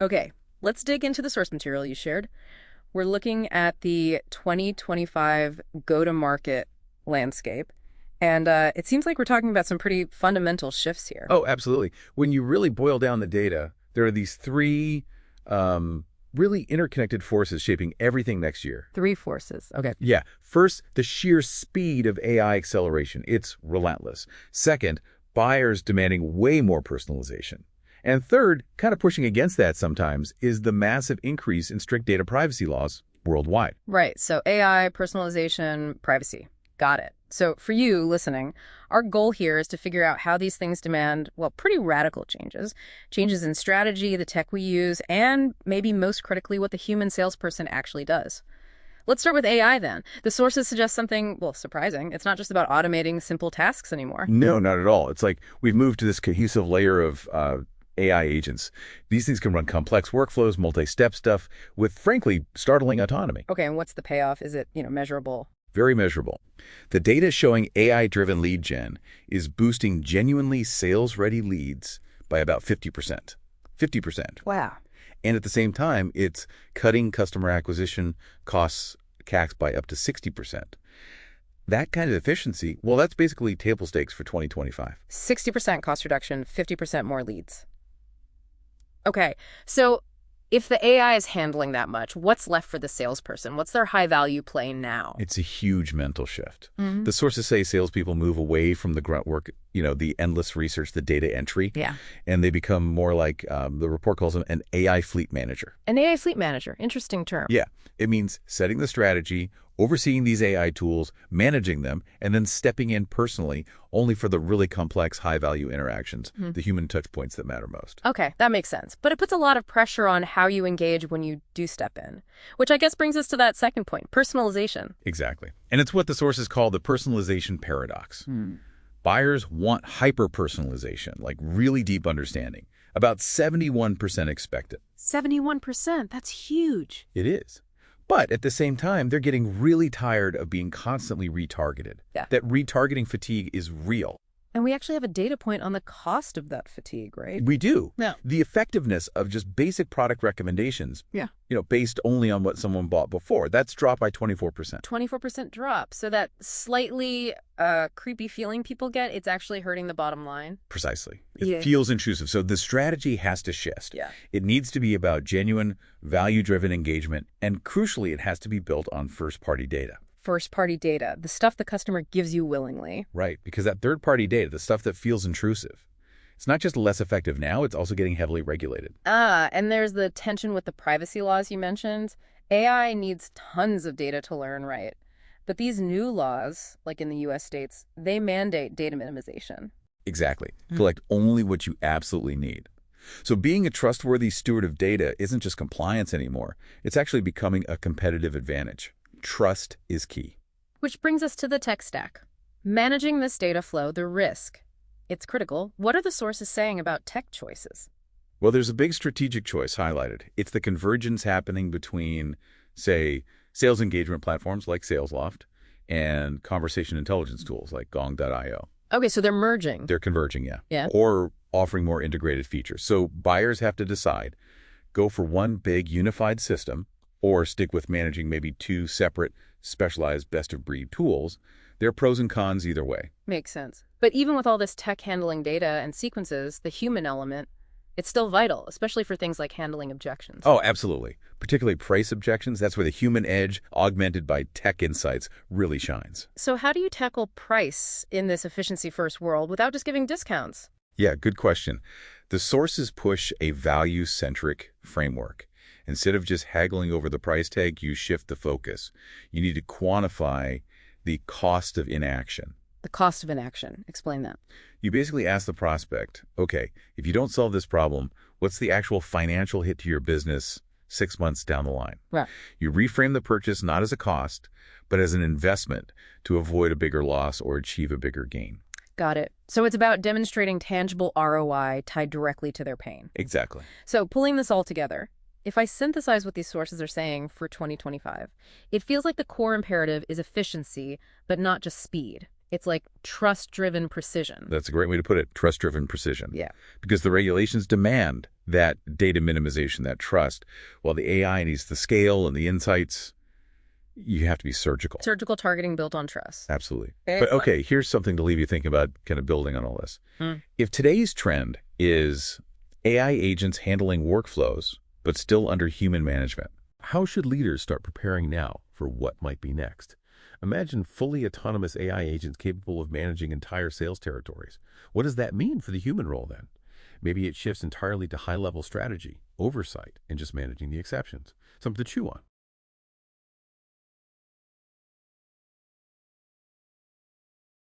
Okay, let's dig into the source material you shared. We're looking at the 2025 go-to-market landscape, and it seems like we're talking about some pretty fundamental shifts here. Oh, absolutely. When you really boil down the data, there are these three really interconnected forces shaping everything next year. Three forces. Okay. Yeah. First, the sheer speed of AI acceleration. It's relentless. Second, buyers demanding way more personalization. And third, kind of pushing against that sometimes, is the massive increase in strict data privacy laws worldwide. Right. So AI, personalization, privacy. Got it. So for you listening, our goal here is to figure out how these things demand, well, pretty radical changes. Changes in strategy, the tech we use, and maybe most critically, what the human salesperson actually does. Let's start with AI then. The sources suggest something, well, surprising. It's not just about automating simple tasks anymore. No, not at all. It's like we've moved to this cohesive layer of AI agents. These things can run complex workflows, multi-step stuff with, frankly, startling autonomy. Okay, and what's the payoff? Is it, measurable? Very measurable. The data showing AI-driven lead gen is boosting genuinely sales-ready leads by about 50%. 50%. Wow. And at the same time, it's cutting customer acquisition costs, CACs, by up to 60%. That kind of efficiency, well, that's basically table stakes for 2025. 60% cost reduction, 50% more leads. Okay, so if the AI is handling that much, what's left for the salesperson? What's their high-value play now? It's a huge mental shift. The sources say salespeople move away from the grunt work, the endless research, the data entry, Yeah. and they become more like, the report calls them an AI fleet manager. An AI fleet manager. Interesting term. Yeah, it means setting the strategy, overseeing these AI tools, managing them, and then stepping in personally only for the really complex, high-value interactions, the human touch points that matter most. Okay, that makes sense. But it puts a lot of pressure on how you engage when you do step in, which I guess brings us to that second point, personalization. Exactly. And it's what the sources call the personalization paradox. Buyers want hyper-personalization, like really deep understanding. About 71% expect it. 71%, that's huge. It is. But at the same time, they're getting really tired of being constantly retargeted. Yeah. That retargeting fatigue is real. And we actually have a data point on the cost of that fatigue, right? We do. Yeah. The effectiveness of just basic product recommendations, Yeah. Based only on what someone bought before, that's dropped by 24%. 24% drop. So that slightly creepy feeling people get, it's actually hurting the bottom line. Precisely. It Yeah. feels intrusive. So the strategy has to shift. Yeah. It needs to be about genuine, value-driven engagement, and crucially, it has to be built on first-party data. First-party data, the stuff the customer gives you willingly. Right, because that third-party data, the stuff that feels intrusive, it's not just less effective now, it's also getting heavily regulated. And there's the tension with the privacy laws you mentioned. AI needs tons of data to learn right. But these new laws, like in the US states, they mandate data minimization. Exactly. Collect only what you absolutely need. So being a trustworthy steward of data isn't just compliance anymore. It's actually becoming a competitive advantage. Trust is key. Which brings us to the tech stack. Managing this data flow, the risk. It's critical. What are the sources saying about tech choices? Well, there's a big strategic choice highlighted. It's the convergence happening between, say, sales engagement platforms like SalesLoft and conversation intelligence tools like Gong.io. Okay, so they're merging. They're converging, yeah. Yeah. Or offering more integrated features. So buyers have to decide, go for one big unified system or stick with managing maybe two separate specialized best-of-breed tools. There are pros and cons either way. Makes sense. But even with all this tech handling data and sequences, the human element, it's still vital, especially for things like handling objections. Oh, absolutely. Particularly price objections. That's where the human edge, augmented by tech insights, really shines. So how do you tackle price in this efficiency-first world without just giving discounts? Yeah, good question. The sources push a value-centric framework. Instead of just haggling over the price tag, you shift the focus. You need to quantify the cost of inaction. The cost of inaction. Explain that. You basically ask the prospect, okay, if you don't solve this problem, what's the actual financial hit to your business 6 months down the line? Right. You reframe the purchase not as a cost, but as an investment to avoid a bigger loss or achieve a bigger gain. Got it. So it's about demonstrating tangible ROI tied directly to their pain. Exactly. So pulling this all together, if I synthesize what these sources are saying for 2025, it feels like the core imperative is efficiency, but not just speed. It's like trust-driven precision. That's a great way to put it, trust-driven precision. Yeah. Because the regulations demand that data minimization, that trust, while the AI needs the scale and the insights, you have to be surgical. Surgical targeting built on trust. Absolutely. But okay, here's something to leave you thinking about, kind of building on all this. If today's trend is AI agents handling workflows, but still under human management, How should leaders start preparing now for what might be next? Imagine fully autonomous AI agents capable of managing entire sales territories. What does that mean for the human role then? Maybe it shifts entirely to high-level strategy, oversight, and just managing the exceptions. Something to chew on.